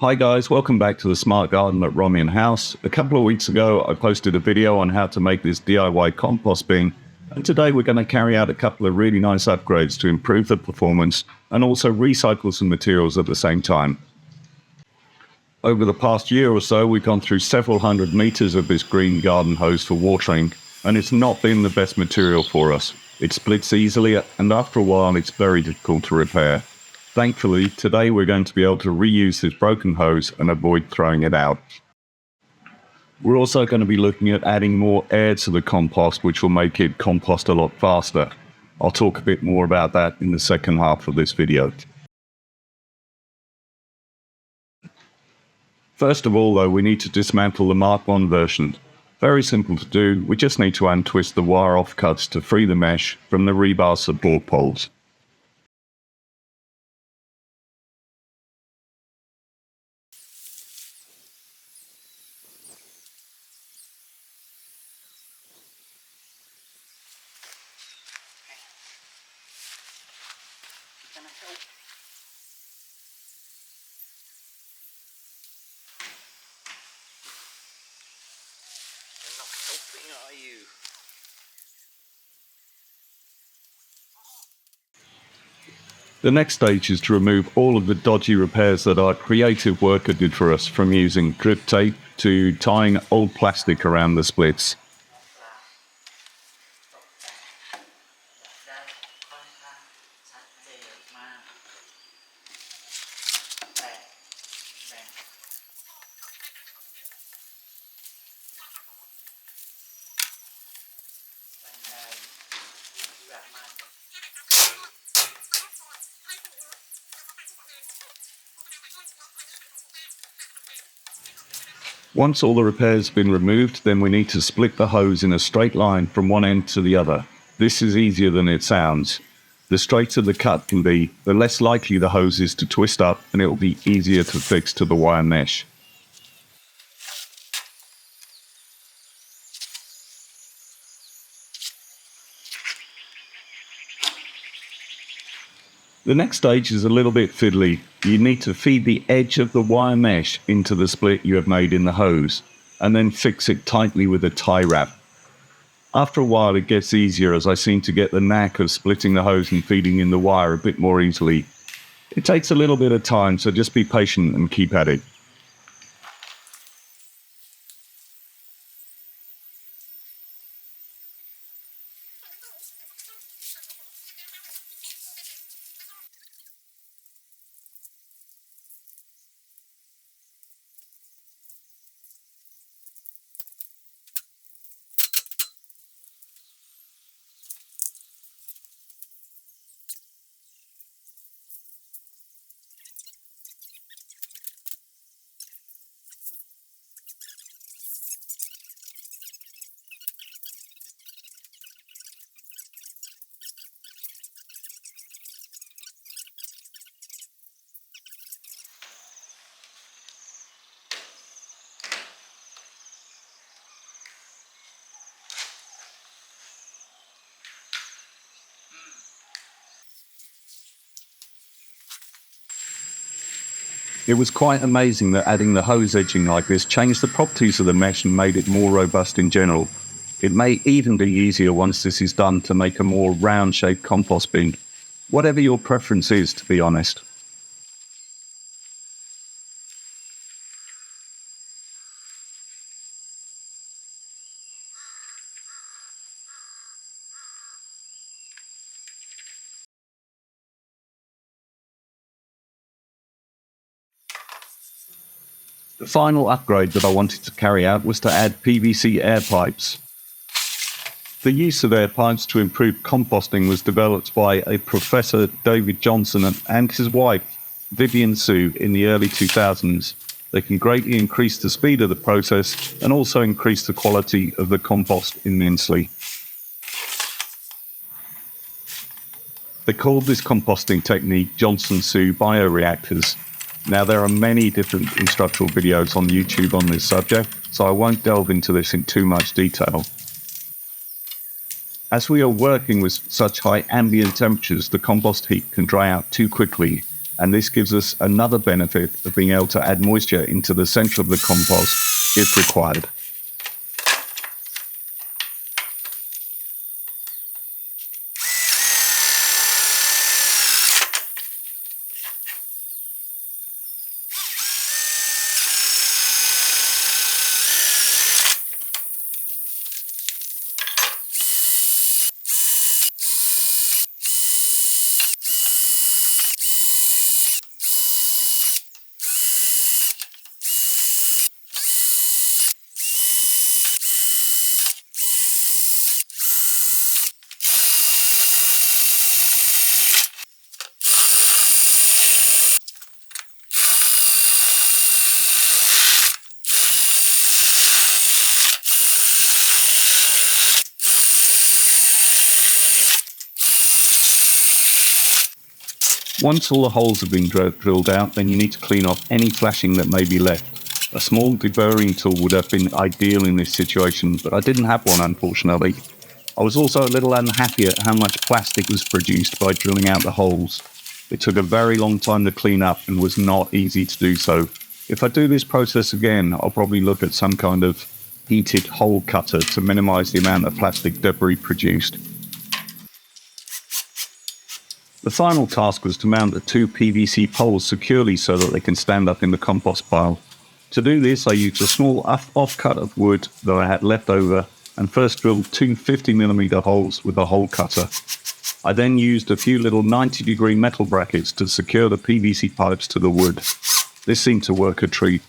Hi guys, welcome back to the Smart Garden at Romian House. A couple of weeks ago I posted a video on how to make this DIY compost bin, and today we're going to carry out a couple of really nice upgrades to improve the performance and also recycle some materials at the same time. Over the past year or so we've gone through several hundred meters of this green garden hose for watering, and it's not been the best material for us. It splits easily and after a while it's very difficult to repair. Thankfully, today we're going to be able to reuse this broken hose and avoid throwing it out. We're also going to be looking at adding more air to the compost, which will make it compost a lot faster. I'll talk a bit more about that in the second half of this video. First of all though, we need to dismantle the Mark 1 version. Very simple to do, we just need to untwist the wire offcuts to free the mesh from the rebar support poles. Are you? The next stage is to remove all of the dodgy repairs that our creative worker did for us, from using drip tape to tying old plastic around the splits. Once all the repairs have been removed, then we need to split the hose in a straight line from one end to the other. This is easier than it sounds. The straighter the cut can be, the less likely the hose is to twist up, and it will be easier to fix to the wire mesh. The next stage is a little bit fiddly. You need to feed the edge of the wire mesh into the split you have made in the hose, and then fix it tightly with a tie wrap. After a while it gets easier, as I seem to get the knack of splitting the hose and feeding in the wire a bit more easily. It takes a little bit of time, so just be patient and keep at it. It was quite amazing that adding the hose edging like this changed the properties of the mesh and made it more robust in general. It may even be easier once this is done to make a more round-shaped compost bin. Whatever your preference is, to be honest. The final upgrade that I wanted to carry out was to add PVC air pipes. The use of air pipes to improve composting was developed by a Professor David Johnson and his wife, Vivian Sue, in the early 2000s. They can greatly increase the speed of the process and also increase the quality of the compost immensely. They called this composting technique Johnson-Sue bioreactors. Now, there are many different instructional videos on YouTube on this subject, so I won't delve into this in too much detail. As we are working with such high ambient temperatures, the compost heap can dry out too quickly, And this gives us another benefit of being able to add moisture into the center of the compost if required. Once all the holes have been drilled out, then you need to clean off any flashing that may be left. A small deburring tool would have been ideal in this situation, but I didn't have one, unfortunately. I was also a little unhappy at how much plastic was produced by drilling out the holes. It took a very long time to clean up and was not easy to do so. If I do this process again, I'll probably look at some kind of heated hole cutter to minimize the amount of plastic debris produced. The final task was to mount the two PVC poles securely so that they can stand up in the compost pile. To do this, I used a small offcut of wood that I had left over and first drilled two 50mm holes with a hole cutter. I then used a few little 90-degree metal brackets to secure the PVC pipes to the wood. This seemed to work a treat.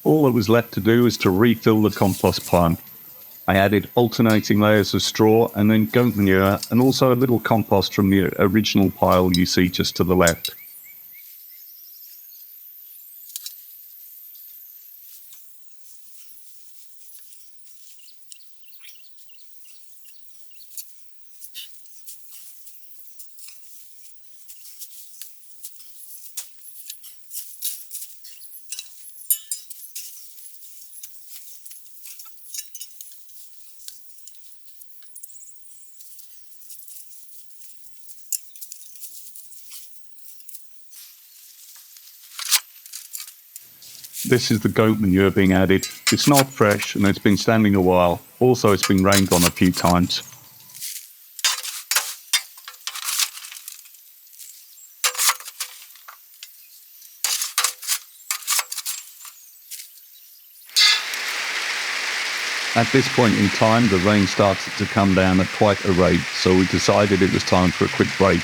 All that was left to do was to refill the compost pile. I added alternating layers of straw and then goat manure and also a little compost from the original pile you see just to the left. This is the goat manure being added. It's not fresh and it's been standing a while. Also, it's been rained on a few times. At this point in time, the rain started to come down at quite a rate, so we decided it was time for a quick break.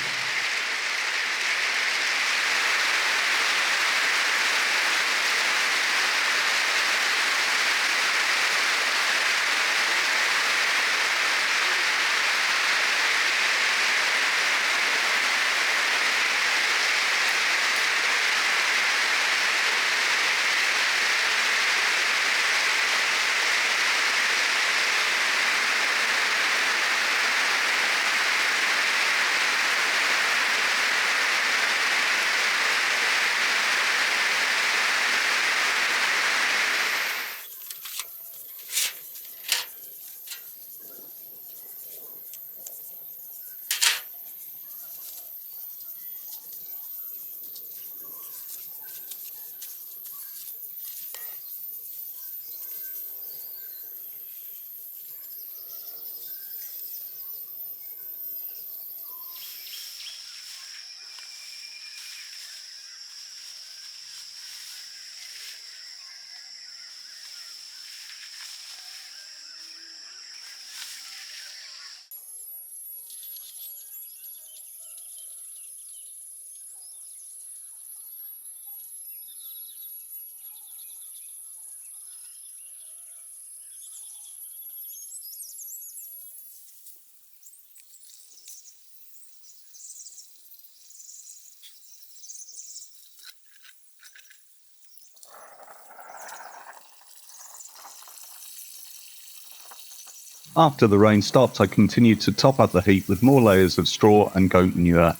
After the rain stopped, I continued to top up the heap with more layers of straw and goat manure.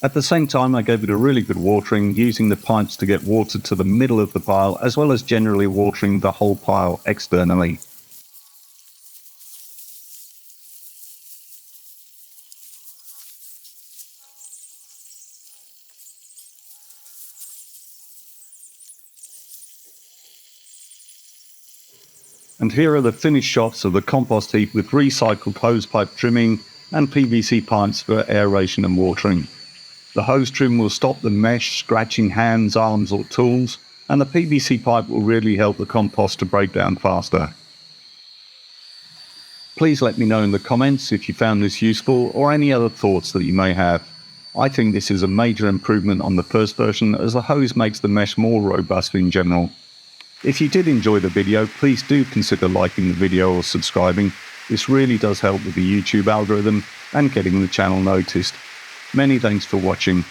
At the same time, I gave it a really good watering, using the pipes to get water to the middle of the pile, as well as generally watering the whole pile externally. And here are the finished shots of the compost heap with recycled hosepipe trimming and PVC pipes for aeration and watering. The hose trim will stop the mesh scratching hands, arms or tools, and the PVC pipe will really help the compost to break down faster. Please let me know in the comments if you found this useful or any other thoughts that you may have. I think this is a major improvement on the first version, as the hose makes the mesh more robust in general. If you did enjoy the video, please do consider liking the video or subscribing. This really does help with the YouTube algorithm and getting the channel noticed. Many thanks for watching.